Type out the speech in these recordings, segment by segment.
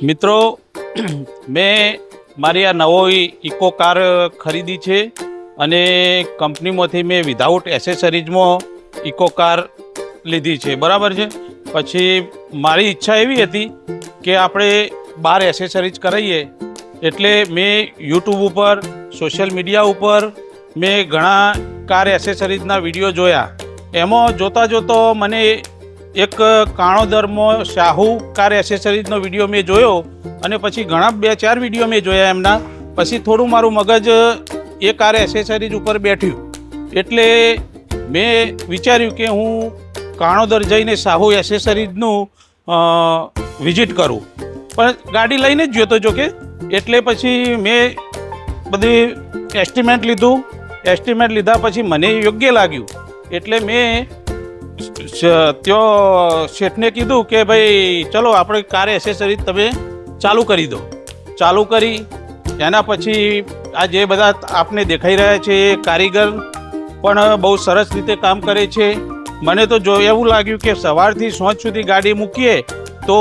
મિત્રો, મેં મારી આ નવો ઇકો કાર ખરીદી છે અને કંપનીમાંથી મેં વિધાઉટ એસેસરીઝમાં ઇકો કાર લીધી છે, બરાબર છે. પછી મારી ઈચ્છા એવી હતી કે આપણે બહાર એસેસરીઝ કરાવીએ, એટલે મેં યુટ્યુબ ઉપર, સોશિયલ મીડિયા ઉપર મેં ઘણા કાર એસેસરીઝના વિડીયો જોયા. એમાં જોતો મને એક કાણોદરમાં શાહુ કાર એસેસરીઝનો વિડીયો મેં જોયો અને પછી ઘણા 2-4 વિડીયો મેં જોયા એમના. પછી થોડું મારું મગજ એ કાર એસેસરીઝ ઉપર બેઠ્યું, એટલે મેં વિચાર્યું કે હું કાણોદર જઈને શાહુ એસેસરીઝનું વિઝિટ કરું. પણ ગાડી લઈને જ જોતો જો કે, એટલે પછી મેં બધી એસ્ટિમેટ લીધું. એસ્ટિમેટ લીધા પછી મને યોગ્ય લાગ્યું, એટલે મેં ત્યાં શેઠને કીધું કે ભાઈ ચલો આપણે કાર એસેસરીઝ તમે ચાલુ કરી દો. ચાલુ કરી એના પછી આ જે બધા આપને દેખાઈ રહ્યા છે એ કારીગર પણ બહુ સરસ રીતે કામ કરે છે. મને તો જો એવું લાગ્યું કે સવારથી સાંજ સુધી ગાડી મૂકીએ તો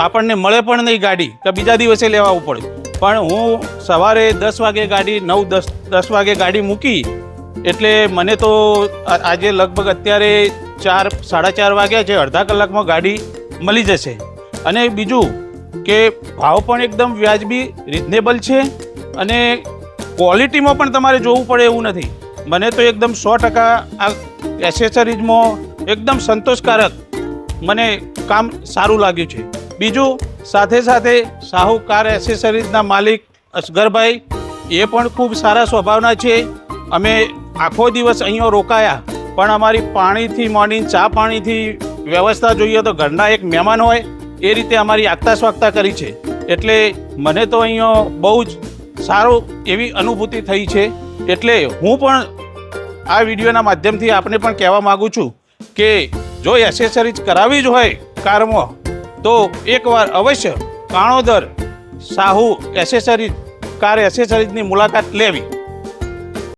આપણને મળે પણ નહીં ગાડી, કે બીજા દિવસે લેવા પડે. પણ હું સવારે 10 વાગે ગાડી 9-10 વાગે ગાડી મૂકી, એટલે મને તો આજે લગભગ અત્યારે 4-4:30 વાગ્યા છે. અડધા કલાકમાં ગાડી મળી જશે. અને બીજું કે ભાવ પણ એકદમ વ્યાજબી, રિઝનેબલ છે અને ક્વોલિટીમાં પણ તમારે જોવું પડે એવું નથી. મને તો એકદમ 100% આ એસેસરીઝમાં એકદમ સંતોષકારક મને કામ સારું લાગ્યું છે. બીજું સાથે સાથે શાહુ કાર એસેસરીઝના માલિક અસગરભાઈ એ પણ ખૂબ સારા સ્વભાવના છે. અમે આખો દિવસ અહીંયા રોકાયા, પણ અમારી પાણીથી માંડીને ચા પાણીથી વ્યવસ્થા જોઈએ તો ઘરના એક મહેમાન હોય એ રીતે અમારી આગતા સ્વાગતા કરી છે. એટલે મને તો અહીંયા બહુ જ સારું એવી અનુભૂતિ થઈ છે. એટલે હું પણ આ વિડીયોના માધ્યમથી આપને પણ કહેવા માગું છું કે જો એસેસરીઝ કરાવવી જ હોય કારમાં તો એકવાર અવશ્ય કાણોદર શાહુ એસેસરીઝ કાર એસેસરીઝની મુલાકાત લેવી.